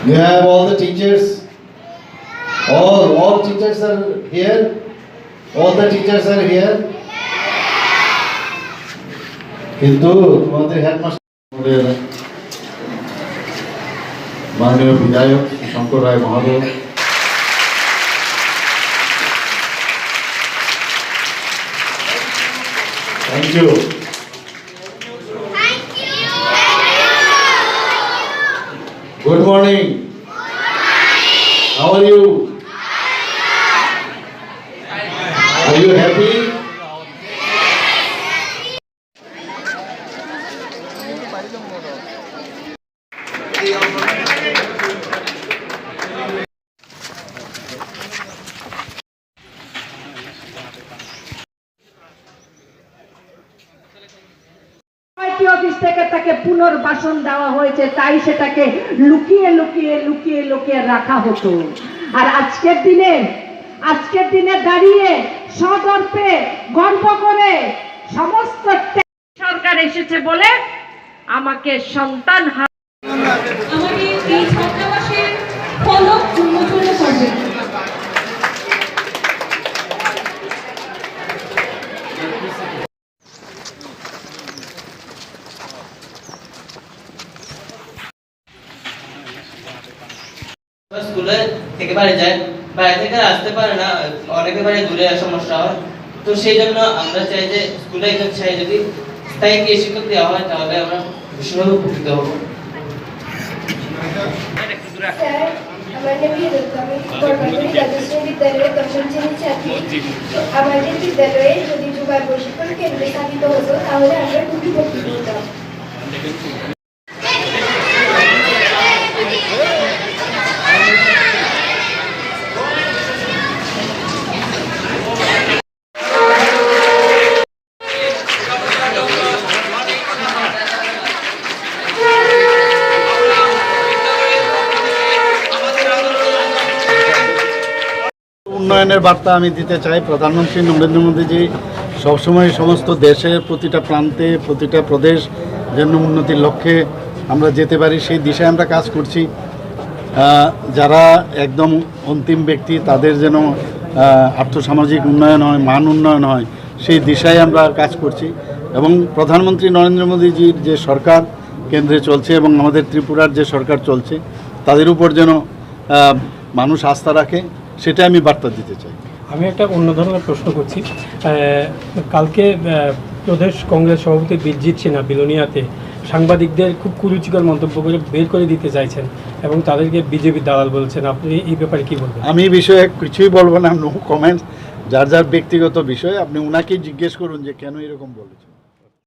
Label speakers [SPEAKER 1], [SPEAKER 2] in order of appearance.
[SPEAKER 1] You have all the teachers. All teachers are here. All the teachers are here. কিন্তু তোমাদের headmaster মাননীয় বিধায়ক শঙ্কর রায় মহোদয়, thank you. Good morning. How are you? Are you happy?
[SPEAKER 2] Office থেকে তাকে পুনর্বাসন দেওয়া হয়েছে, তাই সেটাকে লুকিয়ে লুকিয়ে লুকিয়ে লুকিয়ে রাখা হতো। আর আজকের দিনে দাঁড়িয়ে সগর্বে গর্ব করে সমস্ত সরকার এসেছে বলে আমাকে সন্তান
[SPEAKER 3] আমাকে এই ছাত্রাবাসের ফলক উন্মোচন করবে।
[SPEAKER 4] স্কুলে থেকে বাড়ি যায়, বাড়ি থেকে আসতে পারে না, অনেকে বাড়ি দূরে সমস্যা হয়। তো সেই জন্য আমরা চাই যে স্কুলে একজন চাই যদি স্থায়ী শিক্ষক দেওয়া হয় তাহলে আমরা ভীষণভাবে উপকৃত হব।
[SPEAKER 5] আমাদের বিদ্যালয়ে যদি যুবা প্রশিক্ষণ কেন্দ্র স্থাপিত হতো তাহলে আমরা খুবই উপকৃত হতাম।
[SPEAKER 1] উন্নয়নের বার্তা আমি দিতে চাই। প্রধানমন্ত্রী নরেন্দ্র মোদীজি সবসময় সমস্ত দেশের প্রতিটা প্রান্তে প্রতিটা প্রদেশ যেন উন্নতির লক্ষ্যে আমরা যেতে পারি সেই দিশায় আমরা কাজ করছি। যারা একদম অন্তিম ব্যক্তি তাদের যেন আর্থসামাজিক উন্নয়ন হয়, মান উন্নয়ন হয়, সেই দিশায় আমরা কাজ করছি। এবং প্রধানমন্ত্রী নরেন্দ্র মোদীজির যে সরকার কেন্দ্রে চলছে এবং আমাদের ত্রিপুরার যে সরকার চলছে তাদের উপর যেন মানুষ আস্থা রাখে, সেটা আমি বার্তা দিতে চাই।
[SPEAKER 6] আমি একটা অন্য ধরনের প্রশ্ন করছি। কালকে প্রদেশ কংগ্রেস সভাপতি বিরজিৎ সিনহা বেলোনিয়াতে সাংবাদিকদের খুব কুরুচিকর মন্তব্য করে বের করে দিতে চাইছেন এবং তাদেরকে বিজেপি দালাল বলছেন। আপনি এই ব্যাপারে কী বলবেন?
[SPEAKER 1] আমি এই বিষয়ে কিছুই বলবো না, নো কমেন্টস। যার যার ব্যক্তিগত বিষয়, আপনি ওনাকেই জিজ্ঞেস করুন যে কেন এরকম বলেছেন।